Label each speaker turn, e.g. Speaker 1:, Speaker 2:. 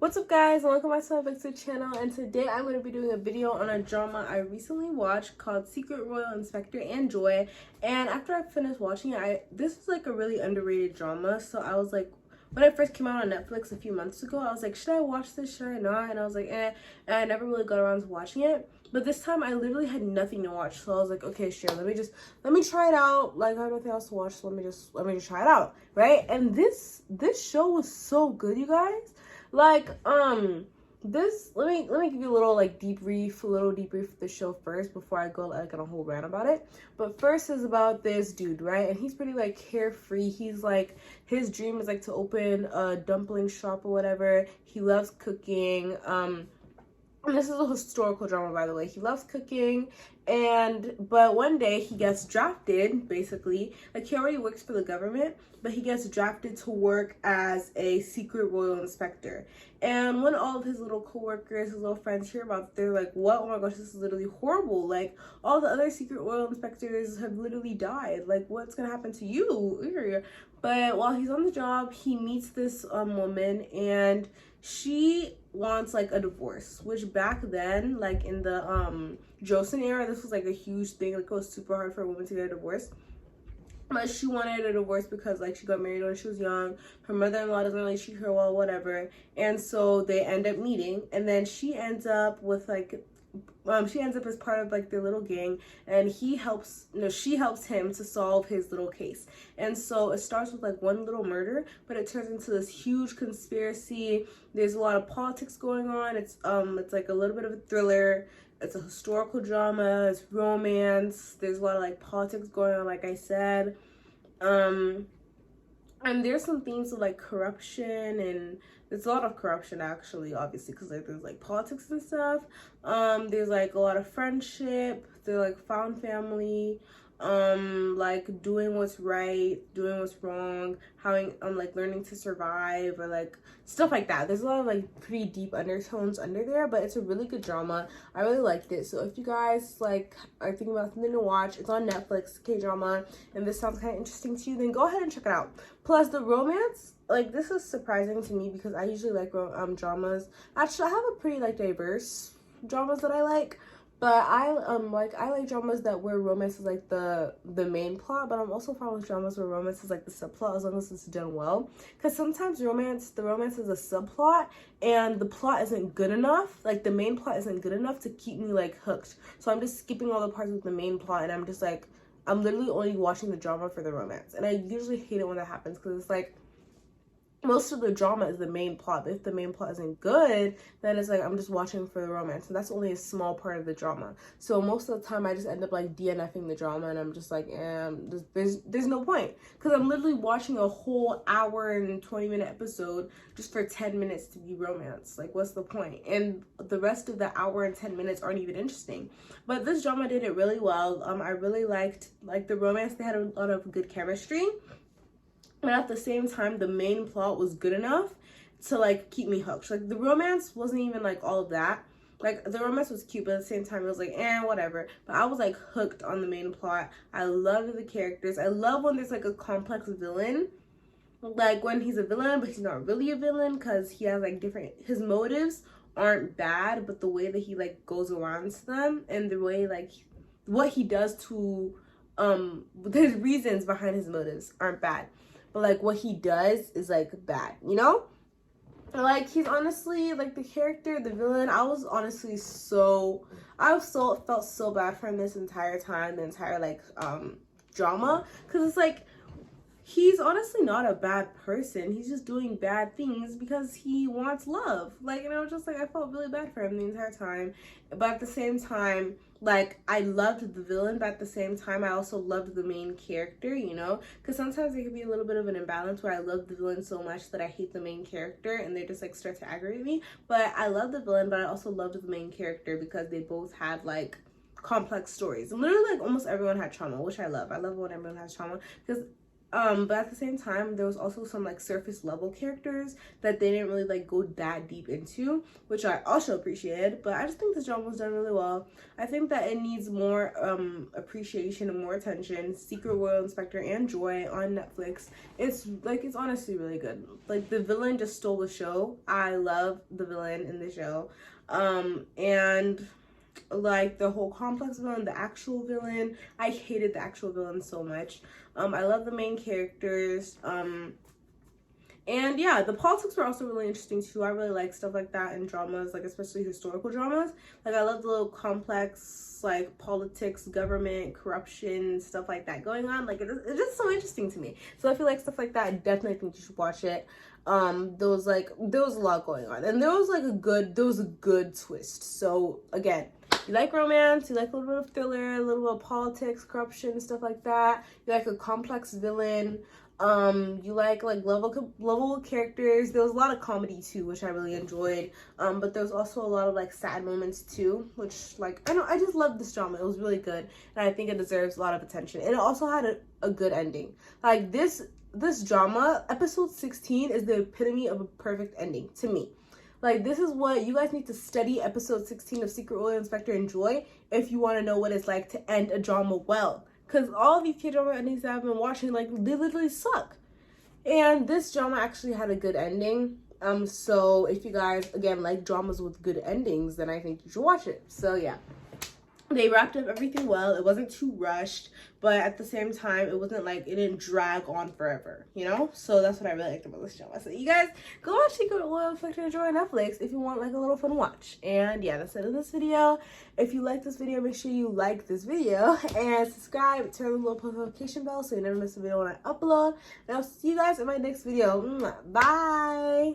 Speaker 1: What's up, guys, and welcome back to my YouTube channel. And today I'm going to be doing a video on a drama I recently watched called Secret Royal Inspector and Joy. And after I finished watching it, this is like a really underrated drama. So I was like, when it first came out on Netflix a few months ago, I was like, should I watch this, should I not? And I was like, eh. And I never really got around to watching it. But this time I literally had nothing to watch, so I was like, okay, sure, let me try it out. Like, I have nothing else to watch, so let me just try it out, right? And this show was so good, you guys. Like, this, let me give you a little debrief of the show first before I go like on a whole rant about it. But first is about this dude, right? And he's pretty like carefree. He's like, his dream is like to open a dumpling shop or whatever. He loves cooking. And this is a historical drama, by the way. He loves cooking, but one day he gets drafted, basically. Like, he already works for the government, but he gets drafted to work as a secret royal inspector. And when all of his little coworkers, his little friends hear about it, they're like, what? Oh my gosh, this is literally horrible. Like, all the other secret royal inspectors have literally died. Like, what's gonna happen to you? But while he's on the job, he meets this woman, and she wants like a divorce, which back then, like in the Joseon era, this was like a huge thing. Like, it was super hard for a woman to get a divorce. But she wanted a divorce because like she got married when she was young. Her mother-in-law doesn't really treat her well, whatever. And so they end up meeting, and then she ends up with like she ends up as part of like their little gang, and she helps him to solve his little case. And so it starts with like one little murder, but it turns into this huge conspiracy. There's a lot of politics going on. It's like a little bit of a thriller. It's a historical drama. It's romance. There's a lot of like politics going on, like I said. And there's some themes of like corruption, and there's a lot of corruption actually, obviously, because like there's like politics and stuff. There's like a lot of friendship. They're like found family, like doing what's right, doing what's wrong, how like learning to survive, or like stuff like that. There's a lot of like pretty deep undertones under there, but it's a really good drama. I really liked it. So if you guys like are thinking about something to watch, it's on Netflix, K-drama, and this sounds kind of interesting to you, then go ahead and check it out. Plus the romance, like, this is surprising to me because I usually like dramas. Actually, I have a pretty like diverse dramas that I like. But I like dramas that where romance is like the main plot, but I'm also fine with dramas where romance is like the subplot, as long as it's done well. Because sometimes the romance is a subplot and the plot isn't good enough. Like, the main plot isn't good enough to keep me like hooked. So I'm just skipping all the parts with the main plot, and I'm just like, I'm literally only watching the drama for the romance. And I usually hate it when that happens, because it's like, most of the drama is the main plot. But if the main plot isn't good, then it's like I'm just watching for the romance, and that's only a small part of the drama. So most of the time I just end up like DNFing the drama, and I'm just like, there's no point, because I'm literally watching a whole hour and 20-minute episode just for 10 minutes to be romance. Like, what's the point? And the rest of the hour and 10 minutes aren't even interesting. But this drama did it really well. I really liked like the romance. They had a lot of good chemistry. But at the same time, the main plot was good enough to like keep me hooked. Like, the romance wasn't even like all of that. Like, the romance was cute, but at the same time it was like, whatever. But I was like hooked on the main plot. I loved the characters. I love when there's like a complex villain. Like, when he's a villain, but he's not really a villain, because he has like his motives aren't bad, but the way that he like goes around to them, and the way like what he does to his reasons behind his motives aren't bad. But like what he does is like bad, you know? Like, he's honestly like the character, the villain. I felt so bad for him this entire time, the entire like drama, because it's like, he's honestly not a bad person. He's just doing bad things because he wants love. Like, and I was just like, I felt really bad for him the entire time. But at the same time, like, I loved the villain, but at the same time, I also loved the main character, you know? Because sometimes there can be a little bit of an imbalance where I love the villain so much that I hate the main character, and they just like start to aggravate me. But I love the villain, but I also loved the main character because they both had like complex stories. And literally, like, almost everyone had trauma, which I love. I love when everyone has trauma, because But at the same time, there was also some like surface level characters that they didn't really like go that deep into, which I also appreciated. But I just think this drama was done really well. I think that it needs more appreciation and more attention. Secret Royal Inspector and Joy on Netflix. It's honestly really good. Like, the villain just stole the show. I love the villain in the show. And like the whole complex villain, the actual villain, I hated the actual villain so much. I love the main characters. And yeah, the politics were also really interesting too. I really like stuff like that in dramas, like especially historical dramas. Like, I love the little complex like politics, government, corruption, stuff like that going on. Like, it's just so interesting to me. So if you like stuff like that, I definitely think you should watch it. There was a lot going on, and there was a good twist. So again, you like romance, you like a little bit of thriller, a little bit of politics, corruption, stuff like that. You like a complex villain. You like lovable characters. There was a lot of comedy too, which I really enjoyed. But there was also a lot of like sad moments too, which like I just loved this drama. It was really good, and I think it deserves a lot of attention. And it also had a good ending. Like, this drama, episode 16 is the epitome of a perfect ending to me. Like, this is what you guys need to study, episode 16 of Secret Royal Inspector and Joy, if you want to know what it's like to end a drama well. Because all these K-drama endings that I've been watching, like, they literally suck. And this drama actually had a good ending. So if you guys, again, like dramas with good endings, then I think you should watch it. So yeah. They wrapped up everything well. It wasn't too rushed, but at the same time, it wasn't like, it didn't drag on forever, you know? So that's what I really liked about this drama. So you guys, go watch Secret Royal Inspector and Joy on Netflix if you want like a little fun watch. And yeah, that's it in this video. If you like this video, make sure you like this video and subscribe, turn on the little post notification bell so you never miss a video when I upload. And I'll see you guys in my next video. Bye!